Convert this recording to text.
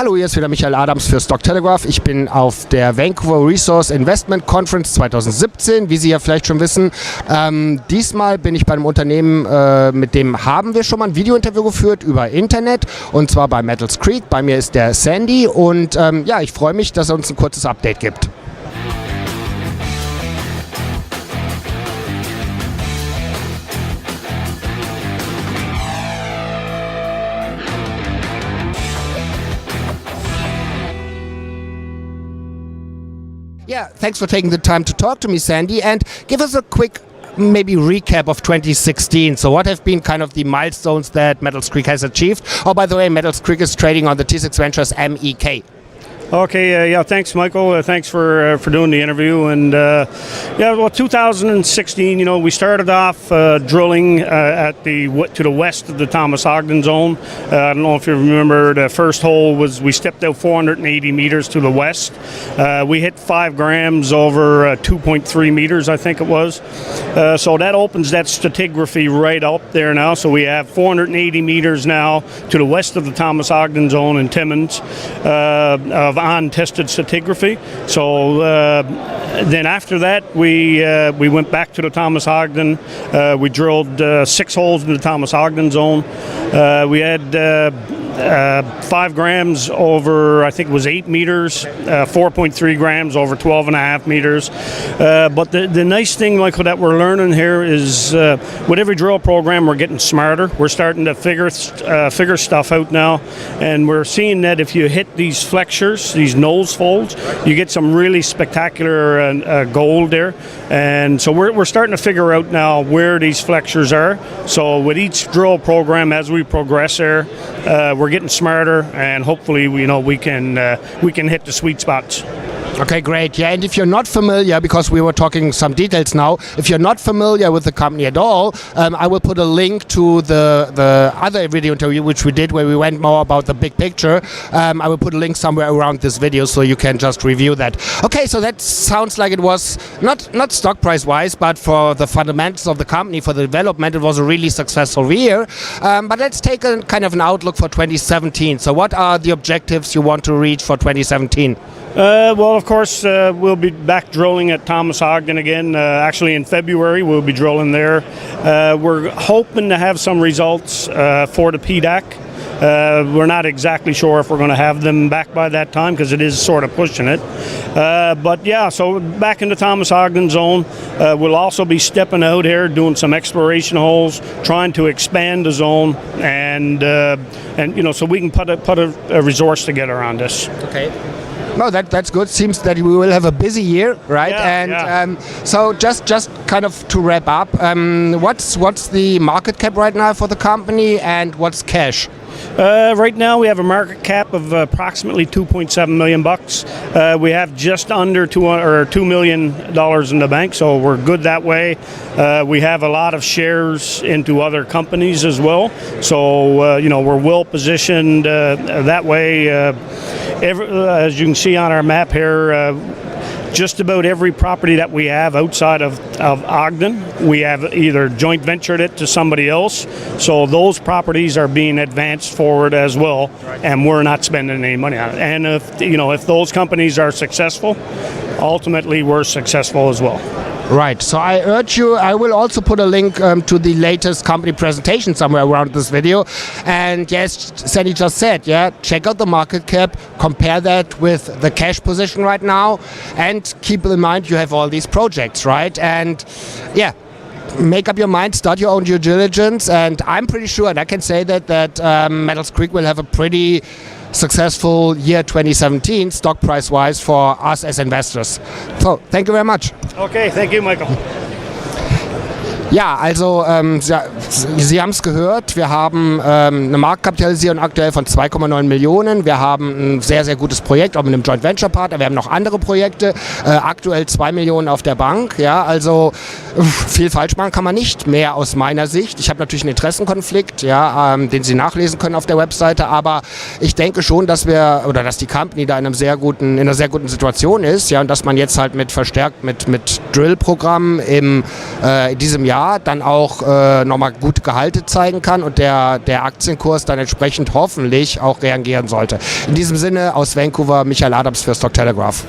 Hallo, hier ist wieder Michael Adams für Stock-Telegraph. Ich bin auf der Vancouver Resource Investment Conference 2017, wie Sie ja vielleicht schon wissen. Diesmal bin ich bei einem Unternehmen, mit dem haben wir schon mal ein Video-Interview geführt über Internet, und zwar bei Metals Creek. Bei mir ist der Sandy und ja, ich freue mich, dass er uns ein kurzes Update gibt. Yeah, thanks for taking the time to talk to me, Sandy, and give us a quick maybe recap of 2016. So what have been kind of the milestones that Metals Creek has achieved? Oh, by the way, Metals Creek is trading on the TSX Ventures MEK. Okay, yeah, thanks, Michael. Thanks for doing the interview. And yeah, well, 2016, you know, we started off drilling to the west of the Thomas Ogden zone. I don't know if you remember, the first hole was we stepped out 480 meters to the west. We hit 5 grams over 2.3 meters, I think it was. So that opens that stratigraphy right up there now. So we have 480 meters now to the west of the Thomas Ogden zone in Timmins of untested stratigraphy. So then after that, we went back to the Thomas Ogden. We drilled 6 holes in the Thomas Ogden zone. We had 5 grams over, I think it was 8 meters, 4.3 grams over 12.5 meters. But the nice thing, Michael, that we're learning here is with every drill program, we're getting smarter. We're starting to figure stuff out now, and we're seeing that if you hit these flexures, these nose folds, you get some really spectacular gold there. And so we're starting to figure out now where these flexures are. So with each drill program, as we progress there, we're getting smarter, and hopefully, you know, we can hit the sweet spots. Okay, great. Yeah, and if you're not familiar, because we were talking some details now, if you're not familiar with the company at all, I will put a link to the other video interview which we did where we went more about the big picture. I will put a link somewhere around this video so you can just review that. Okay, so that sounds like it was not stock price wise, but for the fundamentals of the company, for the development, it was a really successful year. But let's take a kind of an outlook for 2017. So what are the objectives you want to reach for 2017? Well, of course, we'll be back drilling at Thomas Ogden again. Actually, in February, we'll be drilling there. We're hoping to have some results for the PDAC. We're not exactly sure if we're going to have them back by that time because it is sort of pushing it. But yeah, so back in the Thomas Ogden zone, we'll also be stepping out here, doing some exploration holes, trying to expand the zone, and you know, so we can put a resource together on this. Okay. No, that's good. Seems that we will have a busy year, right? Yeah, and yeah. So just kind of to wrap up, what's the market cap right now for the company, and what's cash? Right now we have a market cap of approximately $2.7 million. We have just under $2 million in the bank, so we're good that way. We have a lot of shares into other companies as well, so you know, we're well positioned that way. As you can see on our map here, just about every property that we have outside of Ogden, we have either joint ventured it to somebody else. So those properties are being advanced forward as well, and we're not spending any money on it. And if those companies are successful, ultimately we're successful as well. Right, so I urge you, I will also put a link to the latest company presentation somewhere around this video. And yes, Sandy just said, yeah, check out the market cap, compare that with the cash position right now, and keep in mind you have all these projects, right? And yeah, make up your mind, start your own due diligence, and I'm pretty sure, and I can say that Metals Creek will have a pretty successful year 2017 stock price wise for us as investors. So, thank you very much. Okay, thank you, Michael. Ja, also Sie haben es gehört, wir haben eine Marktkapitalisierung aktuell von 2,9 Millionen. Wir haben ein sehr, sehr gutes Projekt, auch mit einem Joint Venture Partner. Wir haben noch andere Projekte, aktuell 2 Millionen auf der Bank. Ja, also viel falsch machen kann man nicht mehr aus meiner Sicht. Ich habe natürlich einen Interessenkonflikt, ja, den Sie nachlesen können auf der Webseite, aber ich denke schon, dass die Company da in einer sehr guten Situation ist, ja, und dass man jetzt halt verstärkt mit Drill-Programmen in diesem Jahr dann auch nochmal gute Gehalte zeigen kann und der Aktienkurs dann entsprechend hoffentlich auch reagieren sollte. In diesem Sinne aus Vancouver, Michael Adams für Stock-Telegraph.